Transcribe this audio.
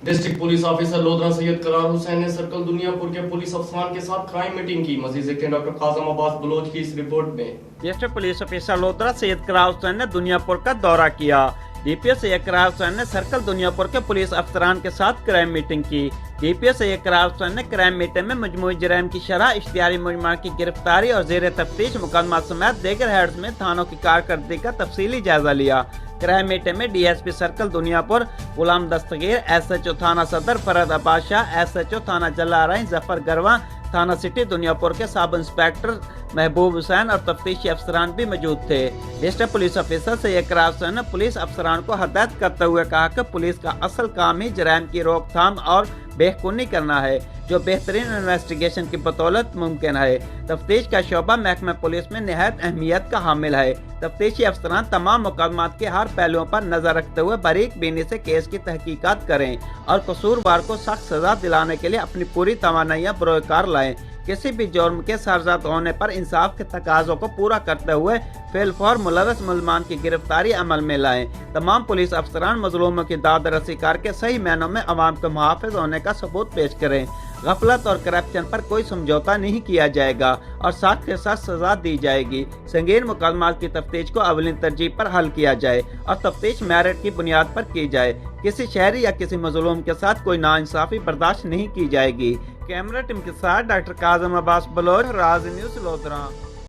District police officer Lodhra سید قرار حسین نے circle دنیا پور کے پولیس افسران کے ساتھ کرائم میٹنگ کی. مزید دیکھتے ہیں ڈاکٹر قاسم عباس بلوچ کی اس رپورٹ میں. ڈسٹرکٹ پولیس آفیسر لودھرا سید قرار حسین نے دنیا پور کا دورہ کیا. ڈی پی ایس سید قرار حسین نے سرکل دنیا پور کے پولیس افسران کے ساتھ کرائم میٹنگ کی. ڈی پی ایس سید قرار حسین نے کرائم میٹنگ میں مجموعی جرائم کی شرح، اشتہاری مجرمان کی گرفتاری اور زیر تفتیش مقدمات سمیت دیگر ہیڈز میں تھانوں کی کارکردگی کا تفصیلی جائزہ لیا. کرائم میٹنگ میں ڈی ایس پی سرکل دنیا پور Ghulam Dastgir, S H O تھانہ صدر فرد عباس شاہ، ایس ایچ او تھانہ جلارائیں ظفر گرواں، تھانہ سٹی دنیا پور کے سب انسپیکٹر محبوب حسین اور تفتیشی افسران بھی موجود تھے. ڈسٹرکٹ پولیس آفیسر سید قرار حسین نے پولیس افسران کو ہدایت کرتے ہوئے کہا کہ پولیس کا اصل کام ہی جرائم کی روک تھام اور بہکونی کرنا ہے، جو بہترین انویسٹیگیشن کی بدولت ممکن ہے. تفتیش کا شعبہ محکمہ پولیس میں نہایت اہمیت کا حامل ہے. تفتیشی افسران تمام مقدمات کے ہر پہلوؤں پر نظر رکھتے ہوئے باریک بینی سے کیس کی تحقیقات کریں اور قصوروار کو سخت سزا دلانے کے لیے اپنی پوری توانائیاں بروئے کار لائیں. کسی بھی جرم کے سرزد ہونے پر انصاف کے تقاضوں کو پورا کرتے ہوئے فی الفور ملوث ملزمان کی گرفتاری عمل میں لائیں. تمام پولیس افسران مظلوموں کی داد رسی کر کے صحیح معنوں میں عوام کے محافظ ہونے کا ثبوت پیش کریں. غفلت اور کرپشن پر کوئی سمجھوتا نہیں کیا جائے گا اور سخت کے ساتھ سزا دی جائے گی. سنگین مقدمات کی تفتیش کو اولین ترجیح پر حل کیا جائے اور تفتیش میرٹ کی بنیاد پر کی جائے. کسی شہری یا کسی مظلوم کے ساتھ کوئی ناانصافی برداشت نہیں کی جائے گی. کیمرہ ٹیم کے ساتھ ڈاکٹر قاسم عباس بلوچ، راز نیوز، لودھرا.